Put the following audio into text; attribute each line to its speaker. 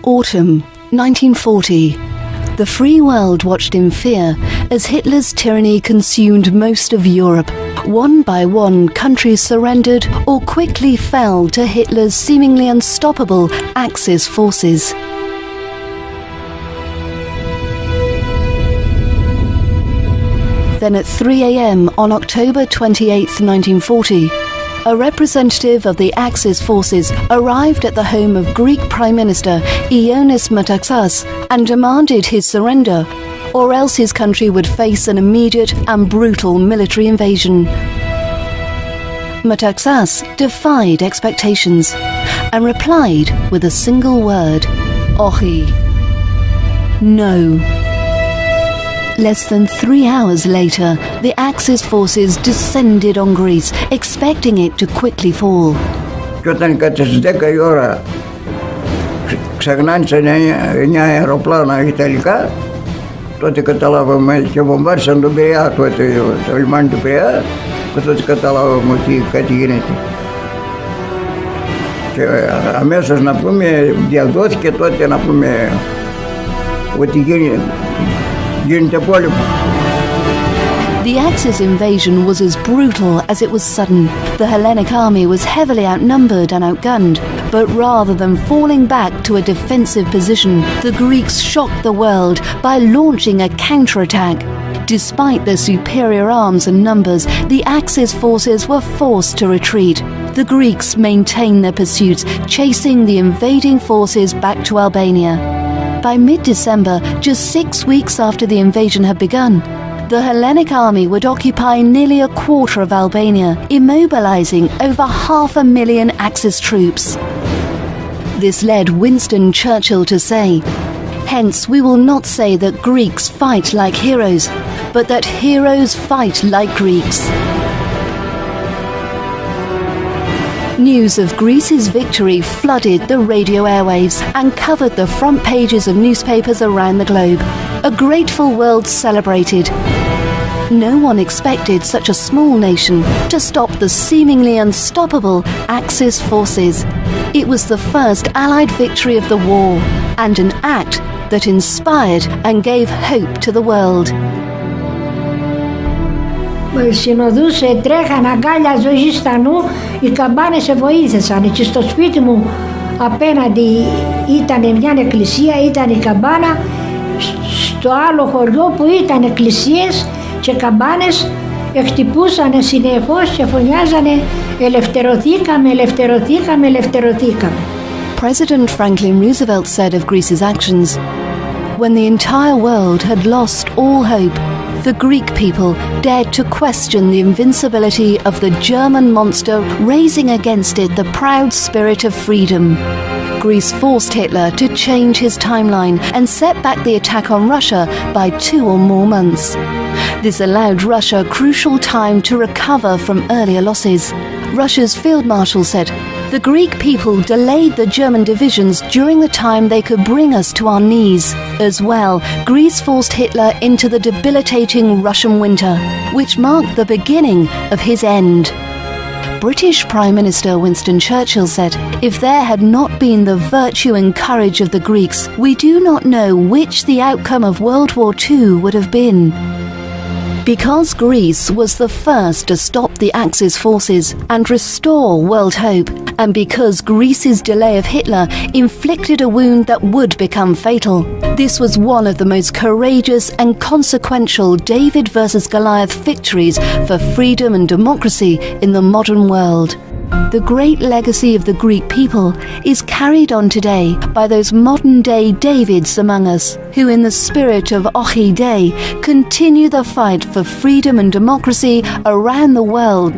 Speaker 1: Autumn 1940. The free world watched in fear as Hitler's tyranny consumed most of Europe. One by one, countries surrendered or quickly fell to Hitler's seemingly unstoppable Axis forces. Then at 3 a.m. on October 28, 1940, a representative of the Axis forces arrived at the home of Greek Prime Minister Ioannis Metaxas and demanded his surrender, or else his country would face an immediate and brutal military invasion. Metaxas defied expectations and replied with a single word: OXI. No. Less than 3 hours later, the Axis forces descended on Greece, expecting it to quickly fall.
Speaker 2: Και όταν κατά στις 10 η ώρα ξαγνάνησαν 9 αεροπλάνα ιταλικά, τότε καταλάβαμε και βομβάρισαν τον Πειραιά, το λιμάνι του Πειραιά, και τότε καταλάβαμε ότι κάτι γίνεται. Και αμέσως να πούμε, διαδόθηκε τότε να πούμε ότι γίνεται πόλεμο.
Speaker 1: The Axis invasion was as brutal as it was sudden. The Hellenic army was heavily outnumbered and outgunned, but rather than falling back to a defensive position, the Greeks shocked the world by launching a counterattack. Despite their superior arms and numbers, the Axis forces were forced to retreat. The Greeks maintained their pursuits, chasing the invading forces back to Albania. By mid-December, just 6 weeks after the invasion had begun, the Hellenic army would occupy nearly a quarter of Albania, immobilizing over 500,000 Axis troops. This led Winston Churchill to say, "Hence we will not say that Greeks fight like heroes, but that heroes fight like Greeks." News of Greece's victory flooded the radio airwaves and covered the front pages of newspapers around the globe. A grateful world celebrated. No one expected such a small nation to stop the seemingly unstoppable Axis forces. It was the first Allied victory of the war, and an act that inspired and gave hope to the world.
Speaker 3: Συνοδούσε, τρέχαν, αγκάλιαζε ζωγιστανού, οι καμπάνες σε βοήθησαν. Και στο σπίτι μου απέναντι ήταν μια εκκλησία, ήταν η καμπάνα. Στο άλλο χωριό που ήταν εκκλησίες και καμπάνες χτυπούσαν συνεχώς και φωνιάζανε «Ελευθερωθήκαμε, ελευθερωθήκαμε, ελευθερωθήκαμε».
Speaker 1: President Franklin Roosevelt said of Greece's actions, "When the entire world had lost all hope, the Greek people dared to question the invincibility of the German monster, raising against it the proud spirit of freedom." Greece forced Hitler to change his timeline and set back the attack on Russia by 2 or more months. This allowed Russia crucial time to recover from earlier losses. Russia's Field Marshal said, "The Greek people delayed the German divisions during the time they could bring us to our knees." As well, Greece forced Hitler into the debilitating Russian winter, which marked the beginning of his end. British Prime Minister Winston Churchill said, "If there had not been the virtue and courage of the Greeks, we do not know which the outcome of World War II would have been." Because Greece was the first to stop the Axis forces and restore world hope, and because Greece's delay of Hitler inflicted a wound that would become fatal, this was one of the most courageous and consequential David versus Goliath victories for freedom and democracy in the modern world. The great legacy of the Greek people is carried on today by those modern-day Davids among us, who in the spirit of OXI Day continue the fight for freedom and democracy around the world.